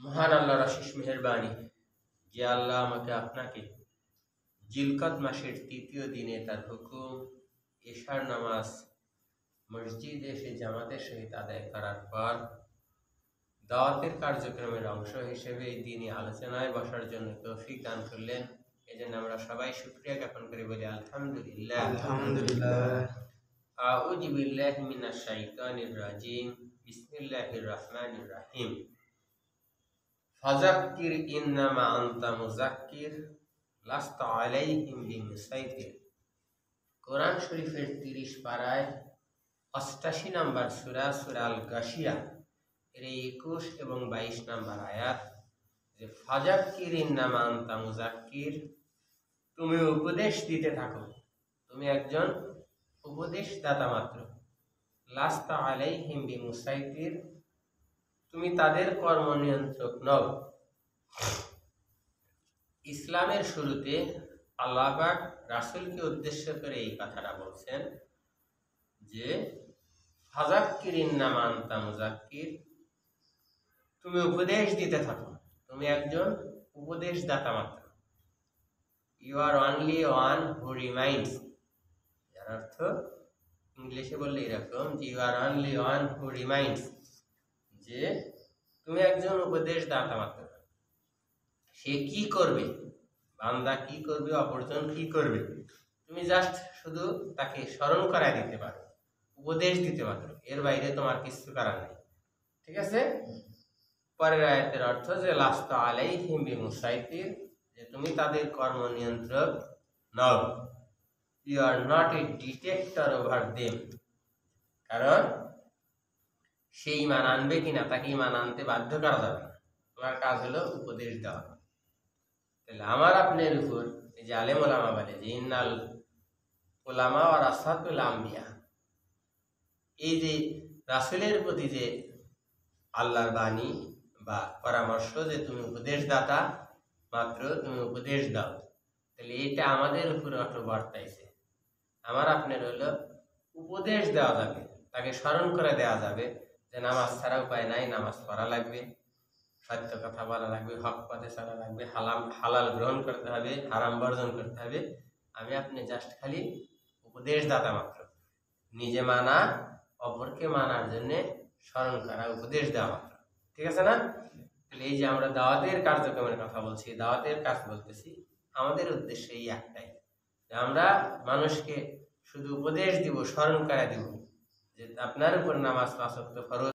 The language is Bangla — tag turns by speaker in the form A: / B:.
A: মহান আল্লাহর অশেষ মেহেরবানি যে আল্লাহ আমাকে আপনাকে জিলকত মাসের তৃতীয় দিনে তার হুকুম এশার নামাজ মসজিদে এসে জামাতের সহিত আদায় করার পর দাওয়াতের কার্যক্রমের অংশ হিসেবে এই দিনই আলোচনায় বসার জন্য তৌফিক দান করলেন। এজন্য আমরা সবাই শুকরিয়া জ্ঞাপন করে বলি আলহামদুলিল্লাহ।
B: আলহামদুলিল্লাহ।
A: আউযু বিল্লাহি মিনাশ শাইতানির রাজিম। বিসমিল্লাহির রহমানির রহিম। ফাযাক্কির ইন্নামা আনতা মুযাক্কির লাস্তা আলাইহিম বিমুসাইতির। কোরআন শরীফের 30 পারায় 88 নম্বর সূরা সূরা আল গাশিয়া এর 21 এবং 22 নম্বর আয়াত যে ফাযাক্কির ইন্নামা আনতা মুযাক্কির, তুমি উপদেশ দিতে থাকো, তুমি একজন উপদেশদাতা মাত্র। লাস্তা আলাইহিম বিমুসাইতির, তুমি তাদের কর্ম নিয়ন্ত্রক নও। ইসলামের শুরুতে আল্লাহ পাক রাসূলকে উদ্দেশ্য করে এই কথাটা বলছেন যে ফাযাক্কির ইন্নামা আনতা মুযাক্কির, তুমি উপদেশ দিতে থাকো, তুমি একজন উপদেশদাতা মাত্র। You are only one who reminds, যার অর্থ ইংলিশে বললে এরকম যে you are only one who reminds, যে তুমি একজন উপদেশদাতা মাত্র। সে কি করবে, বান্দা কি করবে, অপরজন কি করবে, তুমি জাস্ট শুধু তাকে স্মরণ করায় দিতে পারো, উপদেশ দিতে পারো, এর বাইরে তোমার কিছু করার নেই। ঠিক আছে। পরের আয়াতের অর্থ যে লাস্তা আলাইহিম বিমুসাইতির, যে তুমি তাদের কর্ম নিয়ন্ত্রক নও। You are not a dictator over them, কারণ সে ঈমান আনবে কিনা তাকে ঈমান আনতে বাধ্য করা যাবে না। তোমার কাজ হলো উপদেশ দেওয়া। তাহলে আমার আপনার উপর এই যে আলেম ওলামা বলে যে ইন্নাল ওলামা ওয়ারাসাতুল আম্বিয়া, এই যে রাসূলের প্রতি যে আল্লাহর বাণী বা পরামর্শ যে তুমি উপদেশদাতা মাত্র, তুমি উপদেশ দাও, তাহলে এটা আমাদের উপরে অটো বর্তাইছে। আমার আপনার হলো উপদেশ দেওয়া যাবে, তাকে স্মরণ করে দেওয়া যাবে যে নামাজ ছাড়া উপায় নাই, নামাজ পড়া লাগবে, সত্য কথা বলা লাগবে, হক পথে চলা লাগবে, হালাল গ্রহণ করতে হবে, হারাম বর্জন করতে হবে। আমি আপনি জাস্ট খালি উপদেশদাতা মাত্র, নিজে মানা, অপরকে মানার জন্য স্মরণ করা, উপদেশ দেওয়া মাত্র। ঠিক আছে না? তাহলে এই যে আমরা দাওয়াতের কার্যক্রমের কথা বলছি, দাওয়াতের কাজ বলতেছি, আমাদের উদ্দেশ্য এই একটাই যে আমরা মানুষকে শুধু উপদেশ দিব, স্মরণ করা দিব যে আপনার উপর নামাজ 5 ওয়াক্ত ফরজ।